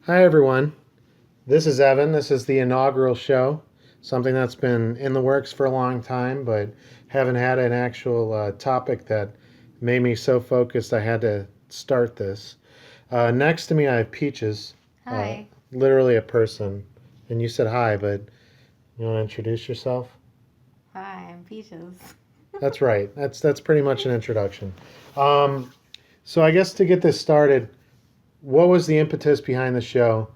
Hi, everyone. This is Evan. This is the inaugural show, something that's been in the works for a long time, but haven't had an actual topic that made me so focused I had to start this. Next to me, I have Peaches, uh, Hi. literally a person. And you said hi, but you want to introduce yourself? Hi, I'm Peaches. That's right. That's pretty much an introduction. Um, so I guess to get this started, what was the impetus behind the show?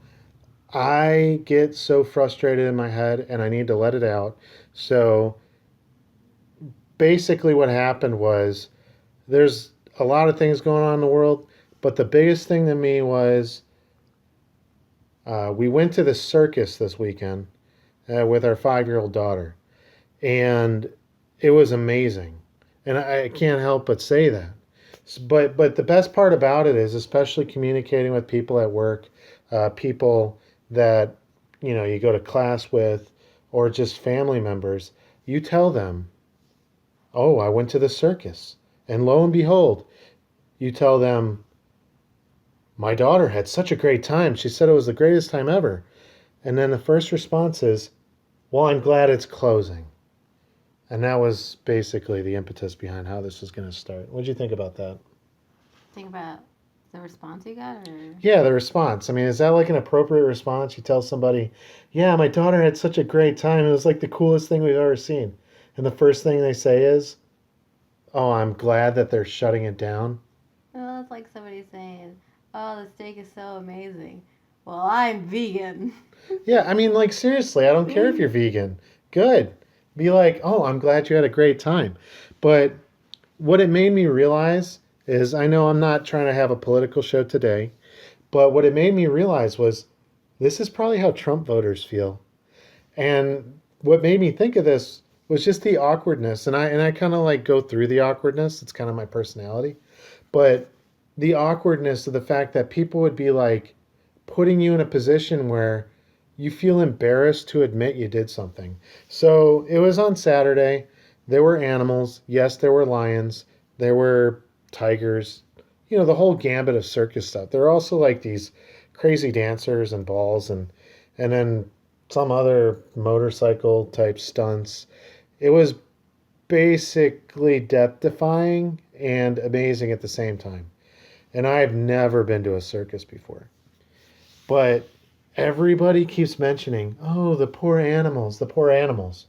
I get so frustrated in my head and I need to let it out. So basically, what happened was there's a lot of things going on in the world, but the biggest thing to me was we went to the circus this weekend with our 5-year-old daughter, and it was amazing. And I can't help but say that. But the best part about it is, especially communicating with people at work, people that you go to class with, or just family members. You tell them, "Oh, I went to the circus," and lo and behold, you tell them, "My daughter had such a great time. She said it was the greatest time ever." And then the first response is, "Well, I'm glad it's closing." And that was basically the impetus behind how this was going to start. What did you think about that? Think about the response you got, or Yeah, the response. I mean, is that like an appropriate response? You tell somebody, "Yeah, my daughter had such a great time. It was like the coolest thing we've ever seen." And the first thing they say is, "Oh, I'm glad that they're shutting it down." well, it's like somebody saying, "Oh, the steak is so amazing." Well, I'm vegan. Yeah, I mean, like, seriously, I don't care if you're vegan. Good. Be like, "Oh, I'm glad you had a great time." But what it made me realize is I know I'm not trying to have a political show today, but what it made me realize was this is probably how Trump voters feel. And what made me think of this was just the awkwardness. And I kind of like go through the awkwardness. It's kind of my personality. But the awkwardness of the fact that people would be like putting you in a position where you feel embarrassed to admit you did something. So it was on Saturday. There were animals. Yes, there were lions. There were tigers. The whole gambit of circus stuff. There are also like these crazy dancers and balls and then some other motorcycle type stunts. It was basically death defying and amazing at the same time. And I've never been to a circus before. But everybody keeps mentioning, "Oh, the poor animals, the poor animals."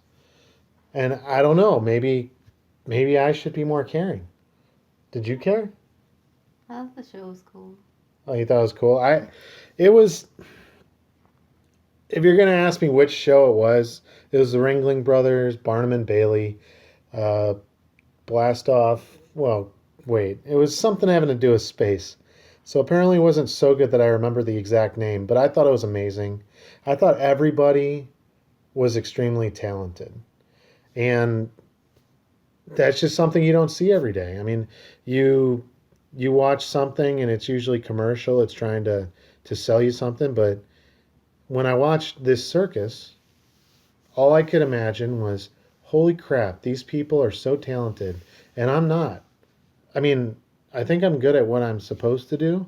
And I don't know, maybe I should be more caring. Did you care? I thought the show was cool. Oh, you thought it was cool. It was. If you're gonna ask me which show it was the Ringling Brothers, Barnum and Bailey, uh, Blast Off. Well, wait, it was something having to do with space. So apparently it wasn't so good that I remember the exact name, but I thought it was amazing. I thought everybody was extremely talented. And that's just something you don't see every day. I mean, you you watch something and it's usually commercial, it's trying to sell you something, but when I watched this circus, all I could imagine was, "Holy crap, these people are so talented and I'm not." I mean, I think I'm good at what I'm supposed to do,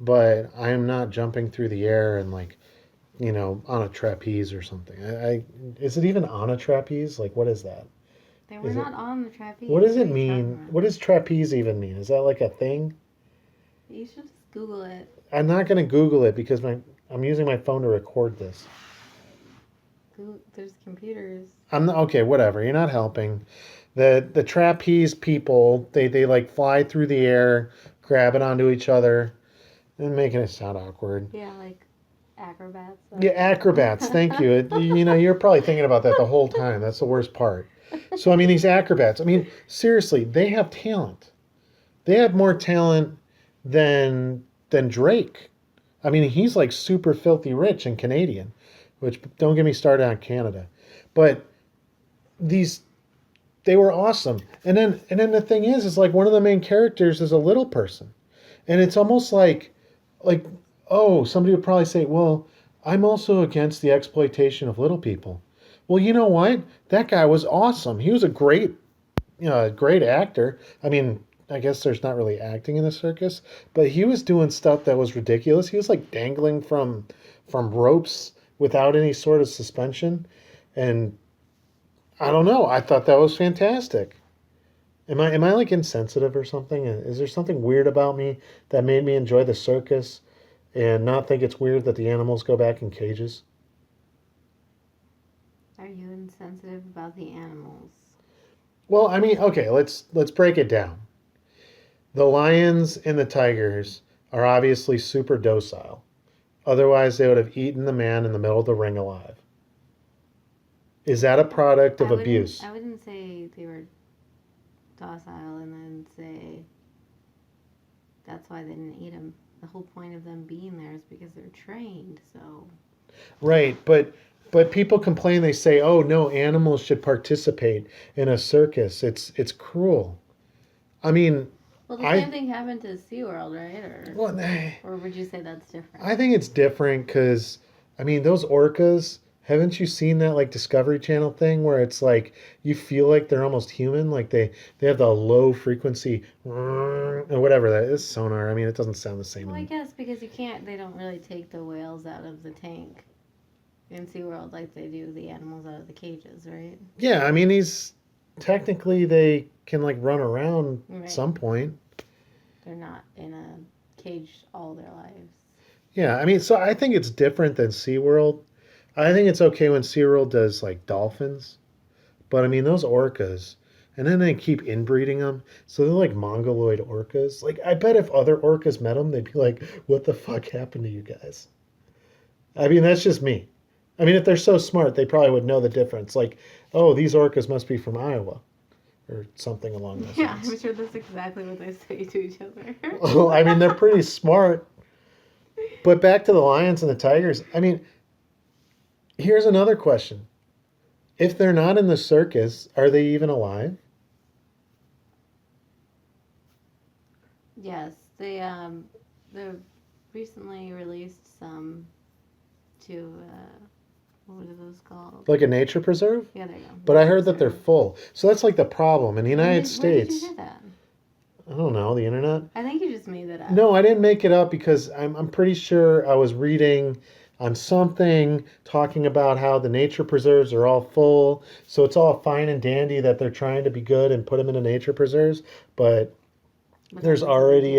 but I am not jumping through the air and like, on a trapeze or something. I is it even on a trapeze? Like, what is that? They were Is it? not on the What trapeze. does What it are you talking mean? about? What does trapeze even mean? Is that like a thing? You should just Google it. I'm not gonna Google it because I'm using my phone to record this. Google, there's computers. I'm not, okay. Whatever. You're not helping. The trapeze people, they like fly through the air, grabbing onto each other, and making it sound awkward. Yeah, like acrobats. Yeah, That's acrobats. Thank you. it. You're probably thinking about that the whole time. That's the worst part. So I mean, these acrobats. I mean, seriously, they have talent. They have more talent than Drake. I mean, he's like super filthy rich and Canadian, which don't get me started on Canada. But these they were awesome. And then the thing is like one of the main characters is a little person. And it's almost like oh, somebody would probably say, "Well, I'm also against the exploitation of little people." Well, you know what? That guy was awesome. He was a great actor. I mean, I guess there's not really acting in the circus, but he was doing stuff that was ridiculous. He was like dangling from ropes without any sort of suspension, and I don't know. I thought that was fantastic. Am I like insensitive or something? Is there something weird about me that made me enjoy the circus and not think it's weird that the animals go back in cages? Are you insensitive about the animals? Well, I mean, okay, let's break it down. The lions and the tigers are obviously super docile. Otherwise, they would have eaten the man in the middle of the ring alive. Is that a product of I wouldn't. abuse? I wouldn't say they were docile, and then say that's why they didn't eat them. The whole point of them being there is because they're trained. So Right, but people complain. They say, "Oh no, animals should participate in a circus. It's cruel." I mean, well, the same I thing happened to SeaWorld, right? well, Or would you say that's different? I think it's different because I mean those orcas. Haven't you seen that like Discovery Channel thing where it's like you feel like they're almost human, like they have the low frequency or whatever that is sonar. I mean, it doesn't sound the same. Well, I guess because you can't. They don't really take the whales out of the tank in SeaWorld like they do the animals out of the cages, right? Yeah, I mean these technically they can like run around at Right. some point. They're not in a cage all their lives. Yeah, I mean, so I think it's different than SeaWorld. I think it's okay when SeaWorld does like dolphins, but I mean, those orcas, and then they keep inbreeding them. So they're like mongoloid orcas. Like, I bet if other orcas met them, they'd be like, what the fuck happened to you guys? I mean, that's just me. I mean, if they're so smart, they probably would know the difference. Like, oh, these orcas must be from Iowa or something along those Yeah, lines. I'm sure that's exactly what they say to each other. Well, I mean, they're pretty smart. But back to the lions and the tigers. I mean, here's another question. If they're not in the circus, are they even alive? Yes, they recently released some to what are those called? Like a nature preserve? Yeah, there you go. But I Nature heard that they're reserve. full. So that's like the problem. In the United Where did you States, hear that? I don't know, the internet? I think you just made that up. No, I didn't make it up because I'm pretty sure I was reading on something talking about how the nature preserves are all full. So it's all fine and dandy that they're trying to be good and put them into nature preserves. But But there's that's what they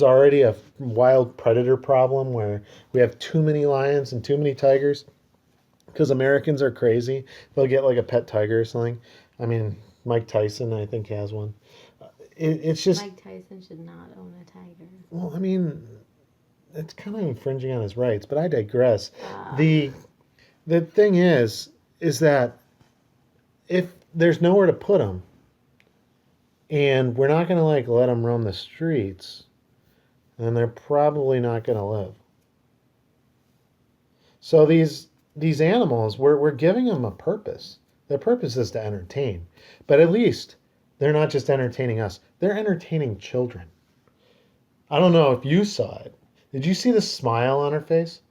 already can't. a wild predator problem where we have too many lions and too many tigers because Americans are crazy. They'll get like a pet tiger or something. I mean, Mike Tyson, I think, has one. It's just, Mike Tyson should not own a tiger. well, I mean, it's kind of infringing on his rights, but I digress. Uh, The the thing is that if there's nowhere to put them, and we're not going to like let them roam the streets, then they're probably not going to live. So these animals, we're giving them a purpose. Their purpose is to entertain, but at least they're not just entertaining us; they're entertaining children. I don't know if you saw it. Did you see the smile on her face?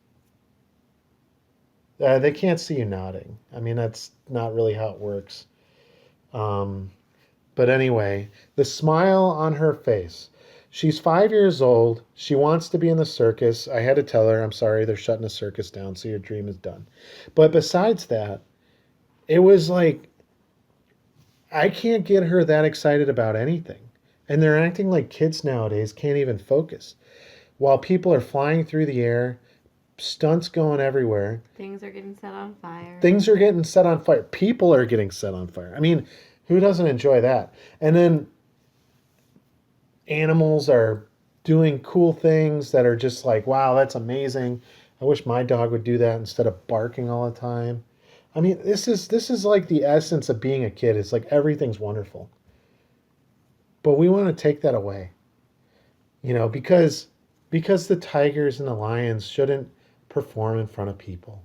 They can't see you nodding. I mean, that's not really how it works. Um, but anyway, the smile on her face. She's 5 years old. She wants to be in the circus. I had to tell her, I'm sorry, they're shutting the circus down, so your dream is done. But besides that, it was like, I can't get her that excited about anything. And they're acting like kids nowadays can't even focus. While people are flying through the air, stunts going everywhere, things are getting set on fire. things are getting set on fire. People are getting set on fire. I mean, who doesn't enjoy that? And then animals are doing cool things that are just like, wow, that's amazing. I wish my dog would do that instead of barking all the time. I mean, this is like the essence of being a kid. It's like everything's wonderful. But we want to take that away. Because the tigers and the lions shouldn't perform in front of people.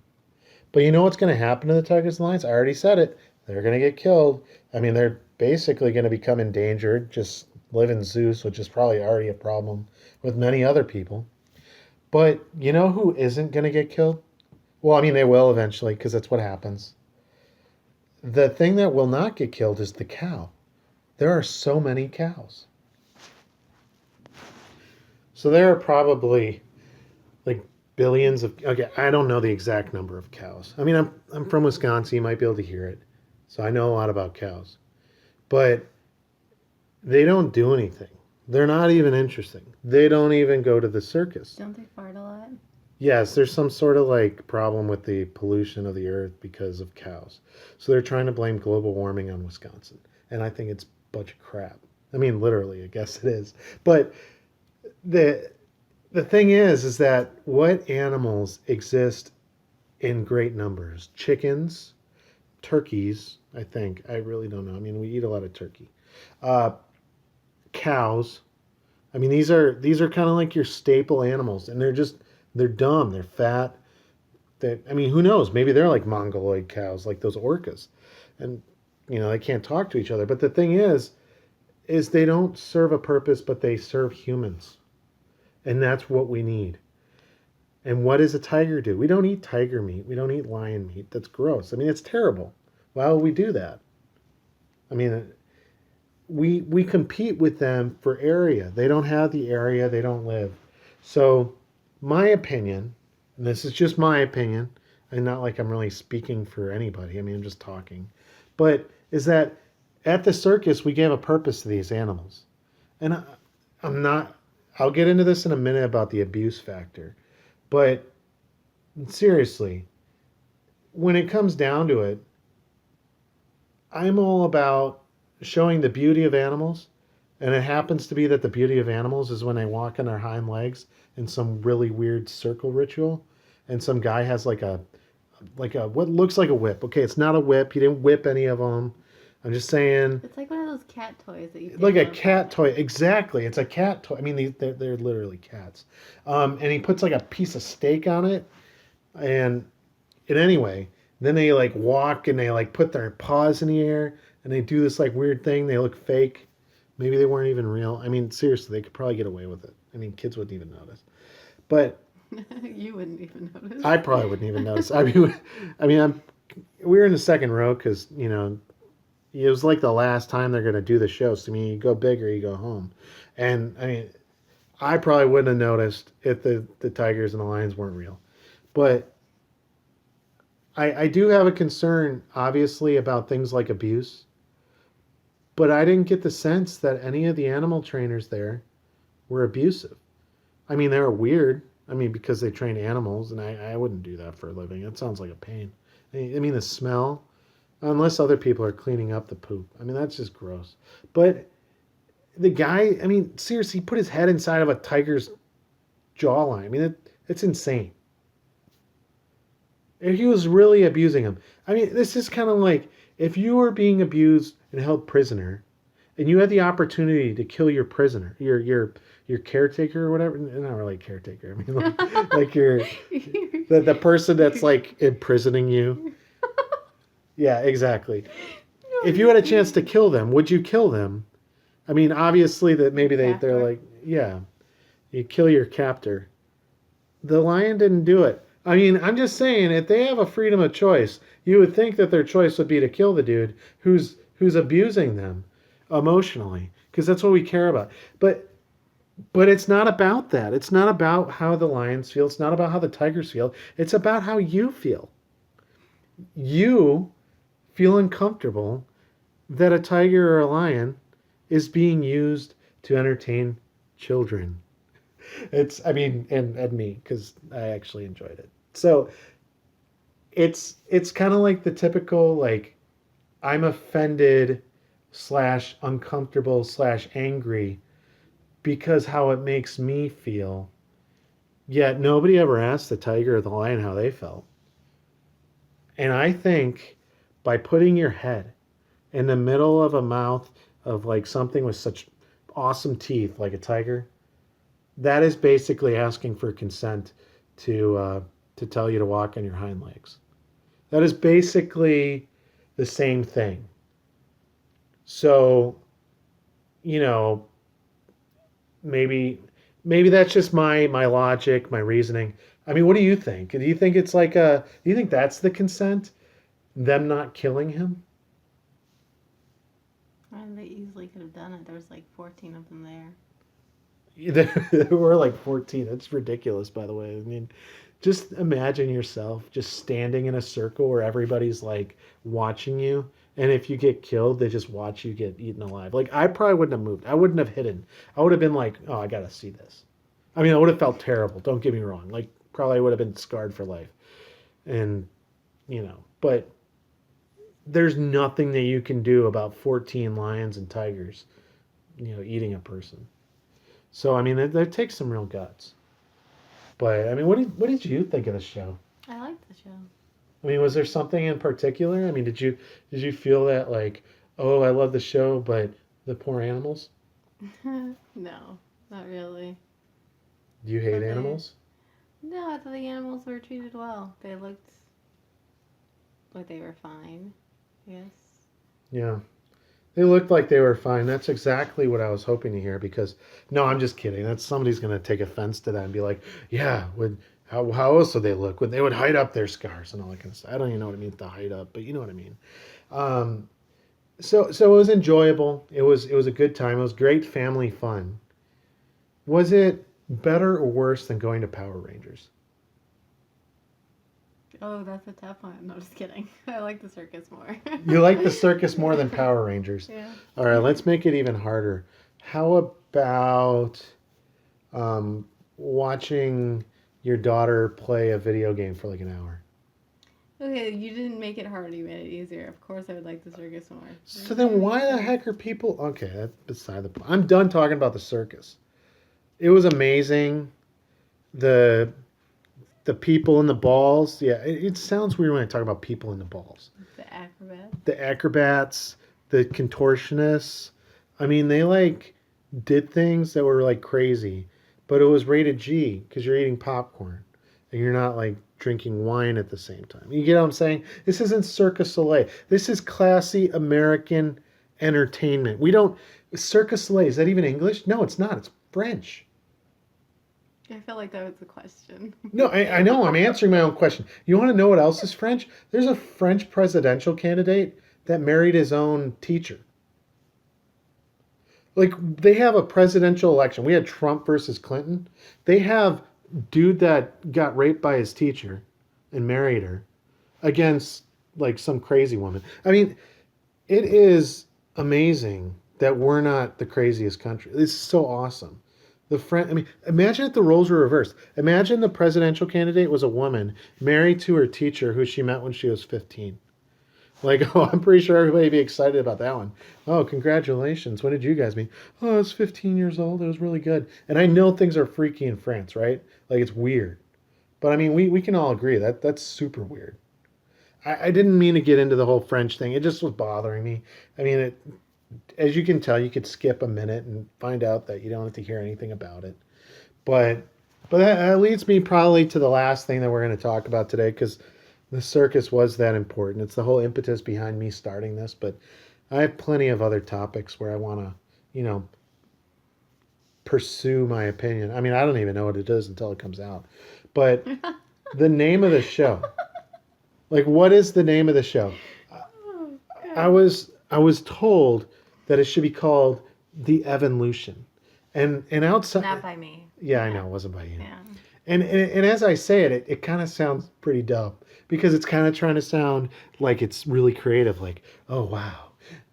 But you know what's going to happen to the tigers and lions? I already said it. They're going to get killed. I mean, they're basically going to become endangered, just live in zoos, which is probably already a problem with many other people. But you know who isn't going to get killed? Well, I mean, they will eventually because that's what happens. The thing that will not get killed is the cow. There are so many cows. So there are probably like billions of, okay, I don't know the exact number of cows. I mean, I'm from Wisconsin, you might be able to hear it. So I know a lot about cows. But they don't do anything. They're not even interesting. They don't even go to the circus. Don't they fart a lot? Yes, there's some sort of like problem with the pollution of the earth because of cows. So they're trying to blame global warming on Wisconsin. And I think it's a bunch of crap. I mean, literally, I guess it is. But the the thing is that what animals exist in great numbers? Chickens, turkeys, I think. I really don't know. I mean, we eat a lot of turkey. Uh, Cows. I mean, these are kind of like your staple animals, and they're dumb. They're fat. I mean, who knows? Maybe they're like mongoloid cows, like those orcas, and they can't talk to each other. But the thing is they don't serve a purpose, but they serve humans, and that's what we need. And what does a tiger do? We don't eat tiger meat. We don't eat lion meat. That's gross. I mean, it's terrible. Why would we do that? I mean, we compete with them for area. They don't have the area. They don't live. So, my opinion, and this is just my opinion, and not like I'm really speaking for anybody. I mean, I'm just talking. But is that at the circus we gave a purpose to these animals, and I'm not. I'll get into this in a minute about the abuse factor, but seriously, when it comes down to it, I'm all about showing the beauty of animals. And it happens to be that the beauty of animals is when they walk on their hind legs in some really weird circle ritual. And some guy has like a what looks like a whip. Okay, it's not a whip. He didn't whip any of them. I'm just saying, It's like one of those cat toys that you like a download cat toy. online. Exactly, it's a cat toy. I mean, they're literally cats. And he puts like a piece of steak on it, and anyway, then they like walk and they like put their paws in the air and they do this like weird thing. They look fake. Maybe they weren't even real. I mean, seriously, they could probably get away with it. I mean, kids wouldn't even notice. But You wouldn't even notice. I probably wouldn't even notice. I mean, we were in the second row because it was like the last time they're gonna do the show. So I mean, you go big or you go home. And I mean, I probably wouldn't have noticed if the tigers and the lions weren't real. But I do have a concern, obviously, about things like abuse. But I didn't get the sense that any of the animal trainers there were abusive. I mean, they were weird. I mean, because they train animals, and I wouldn't do that for a living. It sounds like a pain. I mean, the smell, unless other people are cleaning up the poop. I mean, that's just gross. But the guy, I mean, seriously, he put his head inside of a tiger's jawline. I mean, it's insane. And he was really abusing him. I mean, this is kind of like if you were being abused and held prisoner, and you had the opportunity to kill your prisoner, your caretaker or whatever. Not really caretaker. I mean, like your the person that's like imprisoning you. Yeah, exactly. No, If you had a chance to kill them, would you kill them? I mean, obviously that maybe they're Captor. like, yeah, you kill your captor. The lion didn't do it. I mean, I'm just saying, if they have a freedom of choice, you would think that their choice would be to kill the dude who's abusing them emotionally, because that's what we care about. But it's not about that. It's not about how the lions feel. It's not about how the tigers feel. It's about how you feel. You feel uncomfortable that a tiger or a lion is being used to entertain children. I mean, and me, because I actually enjoyed it. So it's kind of like the typical like I'm offended slash uncomfortable slash angry because how it makes me feel. Yet nobody ever asked the tiger or the lion how they felt. And I think by putting your head in the middle of a mouth of like something with such awesome teeth like a tiger, that is basically asking for consent to tell you to walk on your hind legs. That is basically the same thing. So, you know, maybe that's just my logic, my reasoning. I mean, what do you think? Do you think it's like a? Do you think that's the consent? Them not killing him? And they easily could have done it. There was like 14 of them there. There were like 14. That's ridiculous, by the way. I mean, just imagine yourself just standing in a circle where everybody's like watching you. And if you get killed, they just watch you get eaten alive. Like, I probably wouldn't have moved. I wouldn't have hidden. I would have been like, oh, I got to see this. I mean, I would have felt terrible. Don't get me wrong. Like, probably would have been scarred for life. And, but there's nothing that you can do about 14 lions and tigers, eating a person. So, I mean, that takes some real guts. But I mean, what did you think of the show? I like the show. I mean, was there something in particular? I mean, did you feel that like, oh, I love the show, but the poor animals? No, not really. Do you hate Okay. animals? No, I thought the animals were treated well. They looked like they were fine. Yes. Yeah, they looked like they were fine. That's exactly what I was hoping to hear. Because no, I'm just kidding. That's somebody's gonna take offense to that and be like, yeah, would how else would they look? Would they would hide up their scars and all that kind of stuff? I don't even know what it means to hide up, but you know what I mean. Um, so it was enjoyable. It was a good time. It was great family fun. Was it better or worse than going to Power Rangers? Oh, that's a tough one. No, just kidding. I like the circus more. You like the circus more than Power Rangers. Yeah. All right, let's make it even harder. How about watching your daughter play a video game for like an hour? Okay, you didn't make it hard. You made it easier. Of course, I would like the circus more. So then why the heck are people... Okay, that's beside the point. I'm done talking about the circus. It was amazing. The the people in the balls. Yeah, it sounds weird when I talk about people in the balls. The acrobat. The acrobats, the contortionists. I mean, they like did things that were like crazy, but it was rated G because you're eating popcorn and you're not like drinking wine at the same time. You get what I'm saying? This isn't Circus Soleil. This is classy American entertainment. We don't... Circus Soleil, is that even English? No, it's not. It's French. I felt like that was the question. No, I know. I'm answering my own question. You want to know what else is French? There's a French presidential candidate that married his own teacher. Like, they have a presidential election. We had Trump versus Clinton. They have dude that got raped by his teacher and married her against like some crazy woman. I mean, it is amazing that we're not the craziest country. This is so awesome. I mean, imagine if the roles were reversed. Imagine the presidential candidate was a woman married to her teacher who she met when she was 15. Like, oh, I'm pretty sure everybody would be excited about that one. Oh, congratulations. When did you guys meet? Oh, I was 15 years old. It was really good. And I know things are freaky in France, right? Like, it's weird. But I mean, we can all agree that that's super weird. I didn't mean to get into the whole French thing. It just was bothering me. I mean, as you can tell, you could skip a minute and find out that you don't have to hear anything about it. But that leads me probably to the last thing that we're going to talk about today, because the circus was that important. It's the whole impetus behind me starting this. But I have plenty of other topics where I want to, pursue my opinion. I mean, I don't even know what it is until it comes out. But the name of the show. Like, what is the name of the show? I was told that it should be called The Evolution. And outside... Not by me. Yeah, I know. It wasn't by you. Yeah. And as I say it kind of sounds pretty dumb because it's kind of trying to sound like it's really creative. Like, oh, wow,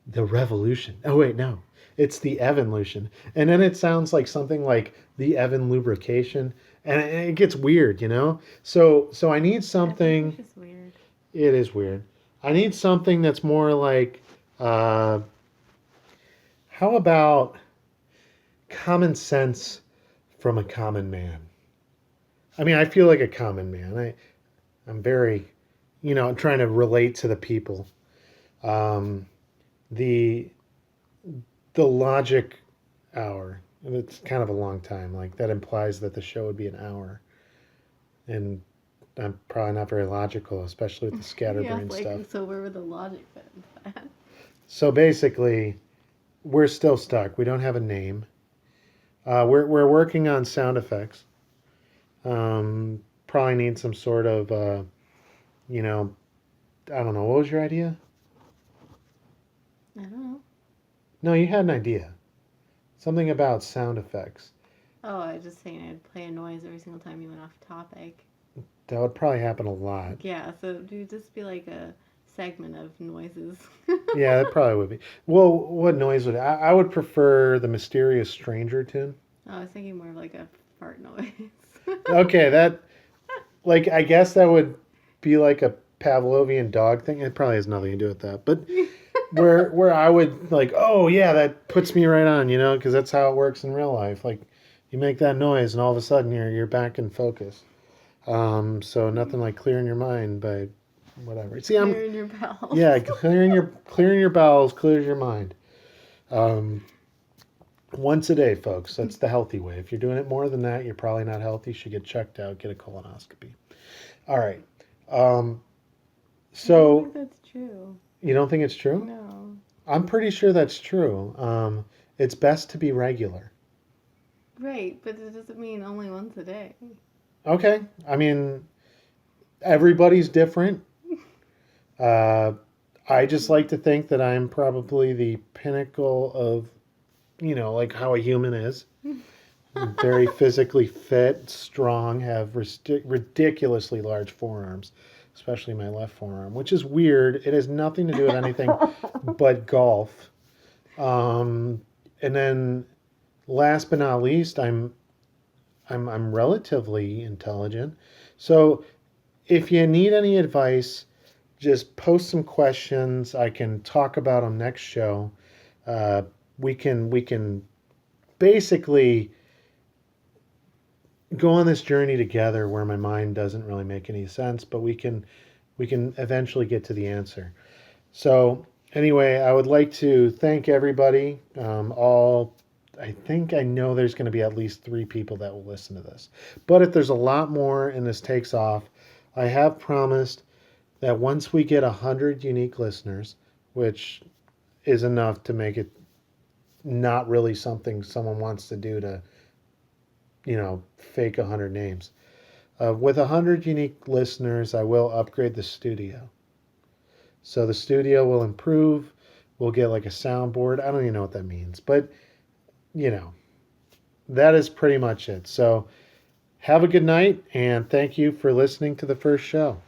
the revolution. Oh, wait, no. It's the evolution. And then it sounds like something like the Evan lubrication. And it gets weird, So I need something... It's just weird. It is weird. I need something that's more like... how about common sense from a common man? I mean, I feel like a common man. I'm very, I'm trying to relate to the people. The logic hour. And it's kind of a long time. Like, that implies that the show would be an hour. And I'm probably not very logical, especially with the scatterbrain stuff. So where would the logic fit into that? So basically, we're still stuck. We don't have a name. We're working on sound effects. Probably need some sort of, I don't know. What was your idea? I don't know. No, you had an idea. Something about sound effects. Oh, I was just saying I'd play a noise every single time you went off topic. That would probably happen a lot. Yeah, so it would just be like a segment of noises. Yeah, that probably would be. Well, what noise would I would prefer the mysterious stranger tune. I was thinking more of like a fart noise. Okay, that like I guess that would be like a Pavlovian dog thing. It probably has nothing to do with that, but where I would like, oh yeah, that puts me right on, because that's how it works in real life. Like you make that noise, and all of a sudden you're back in focus. So nothing like clearing your mind by whatever. See, I'm Clearing your bowels. yeah, clearing your bowels clears your mind. Um, Once a day, folks. That's the healthy way. If you're doing it more than that, you're probably not healthy. You should get checked out, get a colonoscopy. All right. Um, I don't so think that's true. you don't think it's true? No. I'm pretty sure that's true. It's best to be regular. Right, but it doesn't mean only once a day. Okay. I mean, everybody's different. Uh, I just like to think that I'm probably the pinnacle of, like how a human is. I'm very physically fit, strong, have ridiculously large forearms, especially my left forearm, which is weird. It has nothing to do with anything but golf. Um, and then, last but not least, I'm relatively intelligent. So, if you need any advice, just post some questions. I can talk about them next show. Uh, we can basically go on this journey together where my mind doesn't really make any sense, but we can eventually get to the answer. So anyway, I would like to thank everybody. All I think I know there's going to be at least 3 people that will listen to this, but if there's a lot more and this takes off, I have promised that once we get 100 unique listeners, which is enough to make it not really something someone wants to do to, fake 100 names. With 100 unique listeners, I will upgrade the studio. So the studio will improve. We'll get like a soundboard. I don't even know what that means, but you know, that is pretty much it. So have a good night and thank you for listening to the first show.